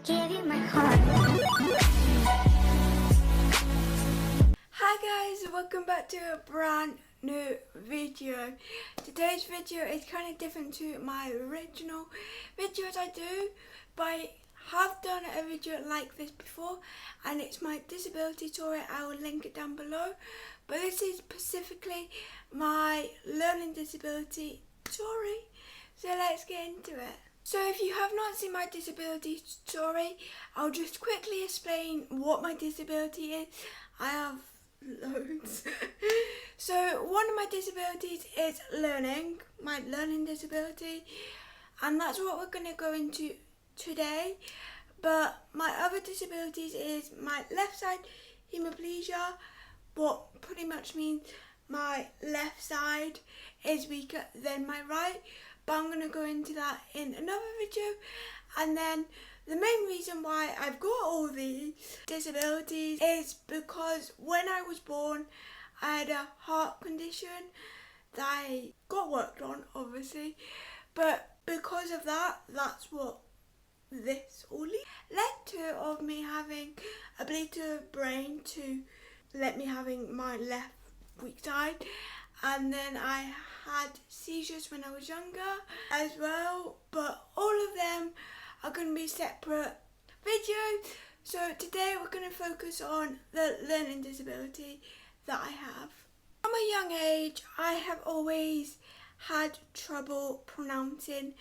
give you my heart. Hi guys, welcome back to a brand new video. Today's video is kind of different to my original videos I do, but I have done a video like this before and it's my disability story. I will link it down below, but this is specifically my learning disability story, so let's get into it. So if you have not seen my disability story, I'll just quickly explain what my disability is. I have loads. So one of my disabilities is learning, my learning disability, and that's what we're going to go into today. But my other disabilities is my left side hemiplegia, what pretty much means my left side is weaker than my right, but I'm going to go into that in another video. And then the main reason why I've got all these disabilities is because when I was born I had a heart condition that I got worked on, obviously, but because of that, that's what this all led to, of me having a bleed to brain to let me having my left weak side. And then I had seizures when I was younger as well, but all of them are going to be separate videos. So today we're going to focus on the learning disability that I have. From a young age, I have always had trouble pronouncing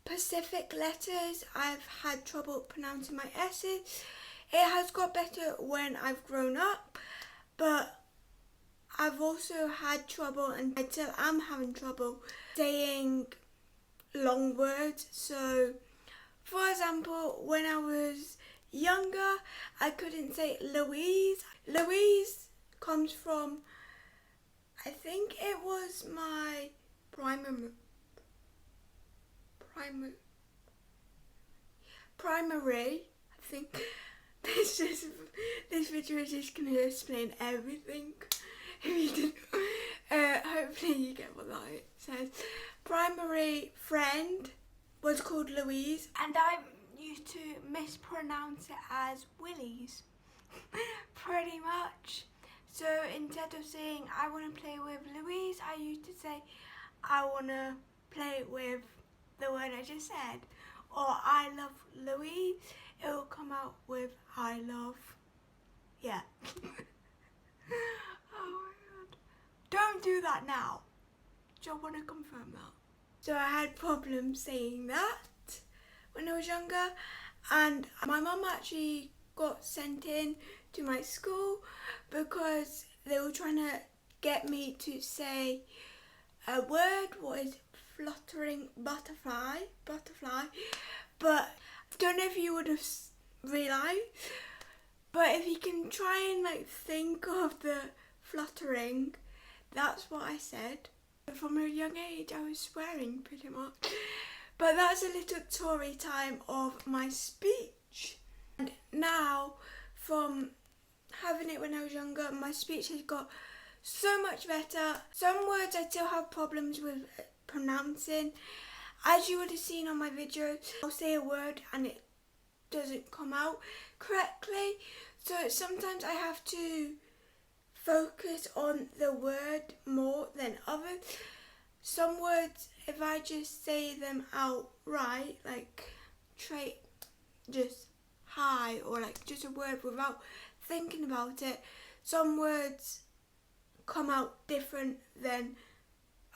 Pacific letters. I've had trouble pronouncing my S's. It has got better when I've grown up, but I've also had trouble, and I still am having trouble, saying long words. So, for example, when I was younger, I couldn't say Louise. Louise comes from, I think it was my primary, I think. This video is just going to explain everything. If you didn't, hopefully you get what that says. Primary friend was called Louise, and I used to mispronounce it as Willies, pretty much. So instead of saying I want to play with Louise, I used to say I want to play with the word I just said, or I love Louise. It will come out with I love. Yeah. Oh my god. Don't do that now. Do you want to confirm that? So I had problems saying that when I was younger, and my mum actually got sent in to my school because they were trying to get me to say a word, what is fluttering butterfly, but I don't know if you would have realised, but if you can try and think of the fluttering, that's what I said. From a young age I was swearing pretty much. But that's a little story time of my speech. And now, from having it when I was younger, my speech has got so much better. Some words I still have problems with pronouncing. As you would have seen on my video, I'll say a word and it doesn't come out correctly. So sometimes I have to focus on the word more than others. Some words, if I just say them outright, like trait, just hi, or just a word without thinking about it, some words come out different than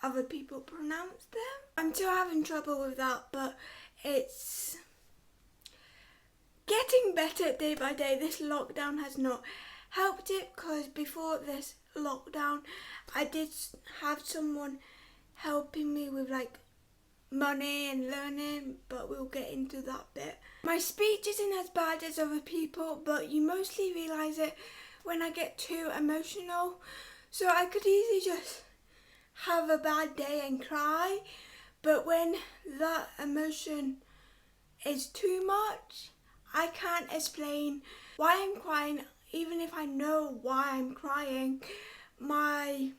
other people pronounce them. I'm still having trouble with that, but it's getting better day by day. This lockdown has not helped it, because before this lockdown I did have someone helping me with money and learning, but we'll get into that bit. My speech isn't as bad as other people, but you mostly realise it when I get too emotional. So I could easily just have a bad day and cry, but when that emotion is too much, I can't explain why I'm crying. Even if I know why I'm crying, my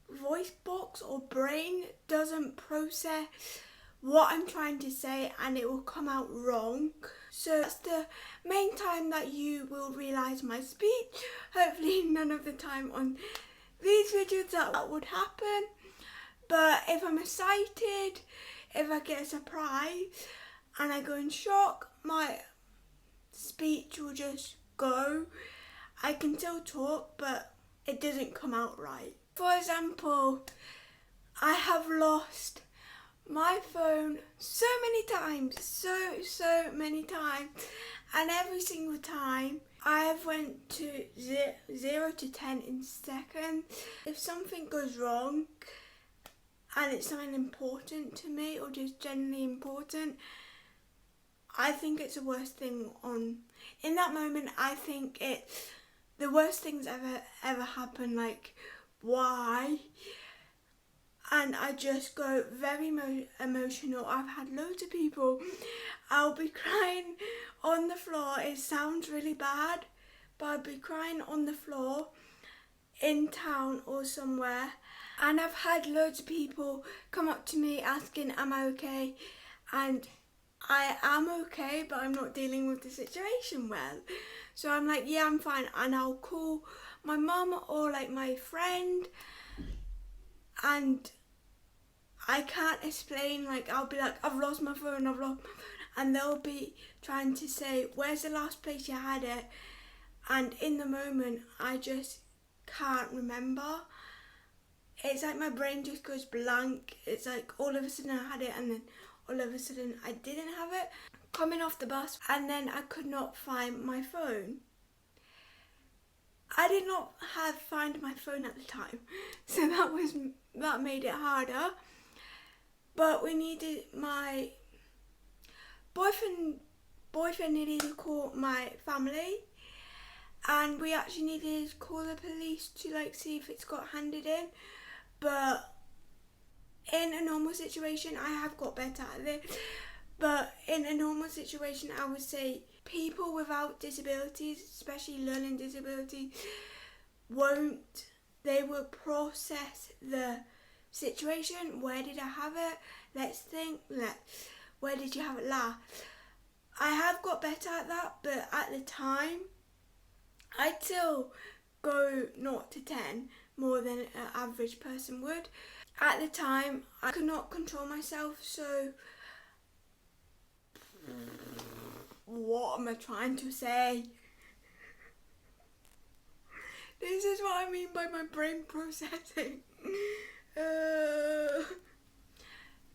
voice box or brain doesn't process what I'm trying to say and it will come out wrong. So that's the main time that you will realise my speech. Hopefully none of the time on these videos that would happen. But if I'm excited, if I get a surprise and I go in shock, my speech will just go. I can still talk, but it doesn't come out right. For example, I have lost my phone so many times, so many times, and every single time I have went to 0 to 10 in seconds. If something goes wrong and it's something important to me or just generally important, I think it's the worst thing on. In that moment, I think it's the worst things ever happen. Like, why? And I just go very emotional. I've had loads of people, I'll be crying on the floor. It sounds really bad, but I'll be crying on the floor in town or somewhere. And I've had loads of people come up to me asking, am I okay? And I am okay, but I'm not dealing with the situation well. So I'm like, yeah, I'm fine. And I'll call my mum or like my friend, and I can't explain, like I'll be like, I've lost my phone, and they'll be trying to say, where's the last place you had it? And in the moment, I just can't remember. It's like my brain just goes blank. It's like all of a sudden I had it and then all of a sudden I didn't have it. Coming off the bus and then I could not find my phone. I did not find my phone at the time, so that made it harder. But we needed, my boyfriend needed to call my family, and we actually needed to call the police to like see if it's got handed in. But in a normal situation, I have got better at this. But in a normal situation, I would say people without disabilities, especially learning disabilities, they will process the situation. Where did I have it? Let's think. Where did you have it last? I have got better at that, but at the time, I'd still go 0 to 10 more than an average person would. At the time, I could not control myself, so what am I trying to say? This is what I mean by my brain processing.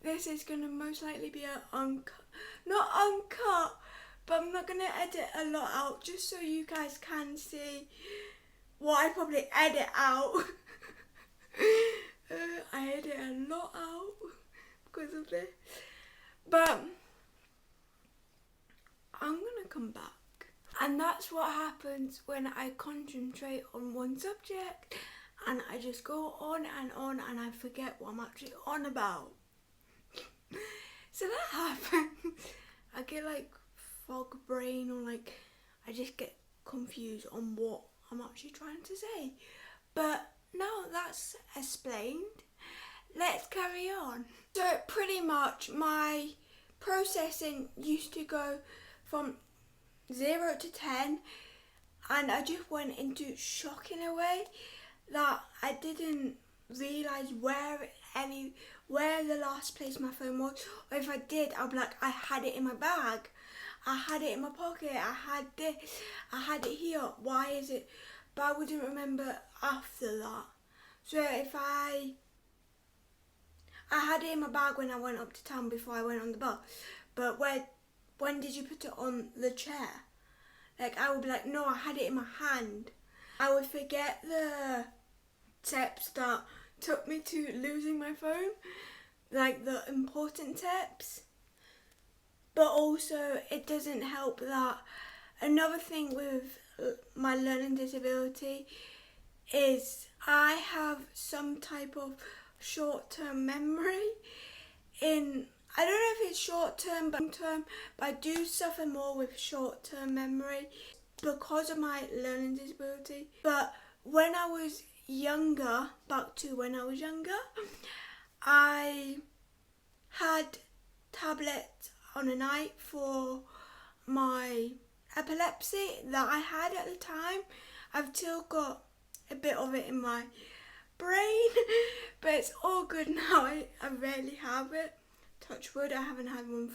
This is gonna most likely be not uncut, but I'm not gonna edit a lot out, just so you guys can see what I probably edit out. I edit a lot out because of this, but I'm gonna come back. And that's what happens when I concentrate on one subject and I just go on and I forget what I'm actually on about. So that happens. I get like fog brain, or like I just get confused on what I'm actually trying to say. But now that's explained, let's carry on. So pretty much my processing used to go from 0 to 10, and I just went into shock in a way that I didn't realise where the last place my phone was, or if I did, I'd be like, I had it in my bag, I had it in my pocket, I had this, I had it here, why is it? But I wouldn't remember after that. So if I had it in my bag when I went up to town before I went on the bus, but when did you put it on the chair? Like, I would be like, no, I had it in my hand. I would forget the steps that took me to losing my phone, like the important steps. But also, it doesn't help that another thing with my learning disability is I have some type of short-term memory I don't know if it's short-term but long-term, but I do suffer more with short-term memory because of my learning disability. But when I was younger, back to when I was younger, I had tablet on a night for my epilepsy that I had at the time. I've still got a bit of it in my brain, but it's all good now. I rarely have it. Touch wood, I haven't had one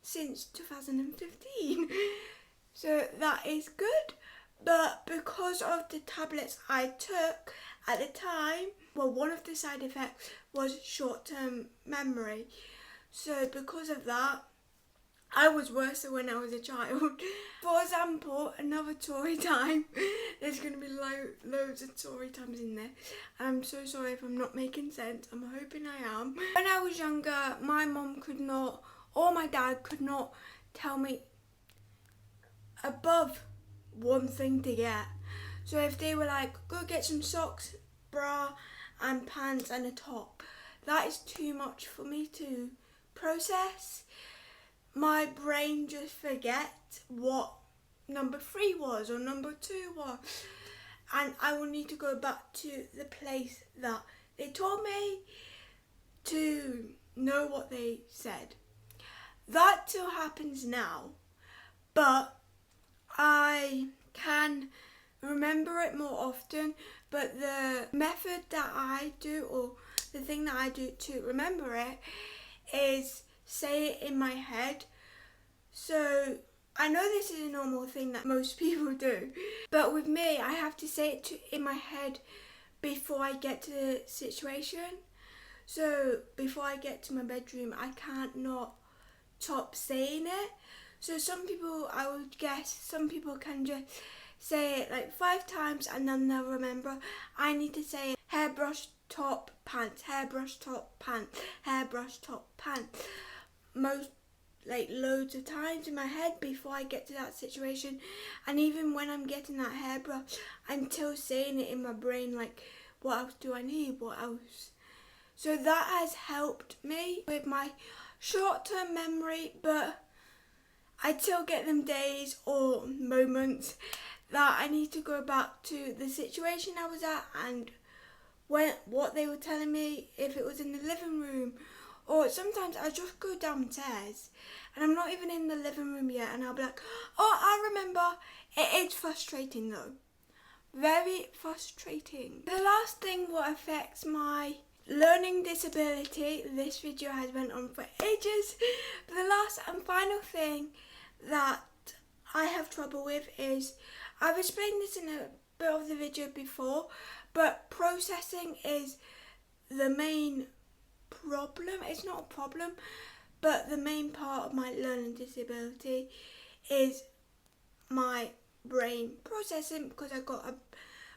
since 2015. So that is good. But because of the tablets I took at the time, well, one of the side effects was short-term memory. So because of that, I was worse when I was a child. For example, another story time. There's going to be loads of story times in there. And I'm so sorry if I'm not making sense. I'm hoping I am. When I was younger, my mum could not, or my dad could not tell me above one thing to get. So if they were like, go get some socks, bra and pants and a top, that is too much for me to process. My brain just forgets what number 3 was or number 2 was, and I will need to go back to the place that they told me to know what they said. That still happens now, but I can remember it more often. But the method that I do, or the thing that I do to remember it, is say it in my head. So I know this is a normal thing that most people do, but with me I have to say it in my head before I get to the situation. So before I get to my bedroom, I can't not stop saying it. So some people, I would guess, some people can just say it like 5 times and then they'll remember. I need to say hairbrush top pants, hairbrush top pants, hairbrush top pants, loads of times in my head before I get to that situation. And even when I'm getting that hairbrush, I'm still saying it in my brain, like, what else do I need, what else? So that has helped me with my short-term memory, but I still get them days or moments that I need to go back to the situation I was at and what they were telling me, if it was in the living room. Or sometimes I just go downstairs and I'm not even in the living room yet, and I'll be like, oh, I remember. It is frustrating though. Very frustrating. The last thing what affects my learning disability, this video has went on for ages, but the last and final thing that I have trouble with is, I've explained this in a bit of the video before, but processing is the main problem. It's not a problem, but the main part of my learning disability is my brain processing, because I got a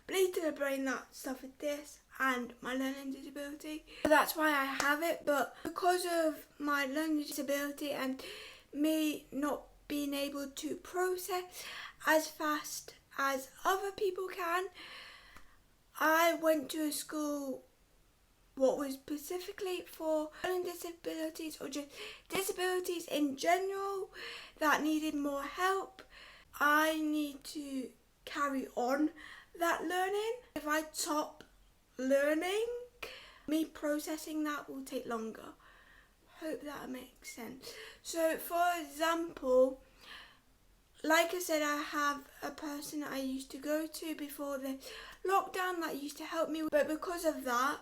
bleed to the brain that suffered this and my learning disability. So that's why I have it. But because of my learning disability and me not being able to process as fast as other people can, I went to a school what was specifically for learning disabilities, or just disabilities in general that needed more help. I need to carry on that learning. If I stop learning, me processing that will take longer. Hope that makes sense. So for example, like I said, I have a person that I used to go to before the lockdown that used to help me, but because of that,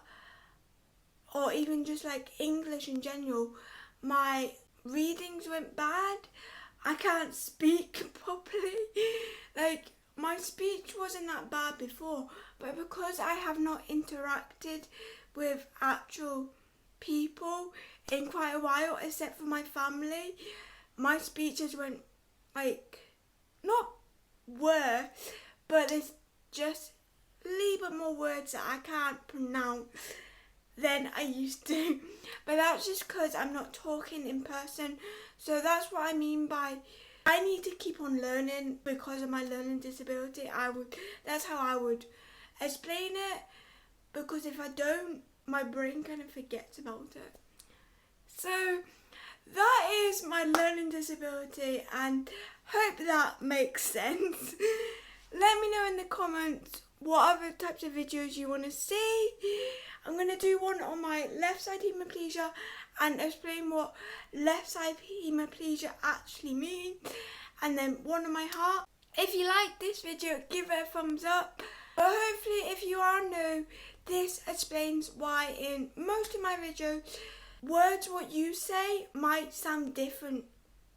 or even just like English in general, my readings went bad. I can't speak properly. Like, my speech wasn't that bad before, but because I have not interacted with actual people in quite a while, except for my family, my speeches went, like, not worse, but there's just a little bit more words that I can't pronounce than I used to. But that's just because I'm not talking in person. So that's what I mean by I need to keep on learning because of my learning disability. That's how I would explain it, because if I don't, my brain kind of forgets about it. So that is my learning disability, and hope that makes sense. Let me know in the comments what other types of videos you want to see. I'm going to do one on my left side hemiplegia and explain what left side hemiplegia actually means, and then one on my heart. If you like this video, give it a thumbs up. But hopefully if you are new, this explains why in most of my videos, words what you say might sound different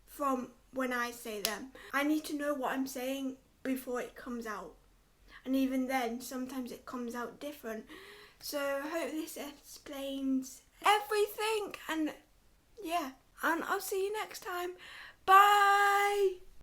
from when I say them. I need to know what I'm saying before it comes out. And even then, sometimes it comes out different. So I hope this explains everything. And yeah, and I'll see you next time. Bye!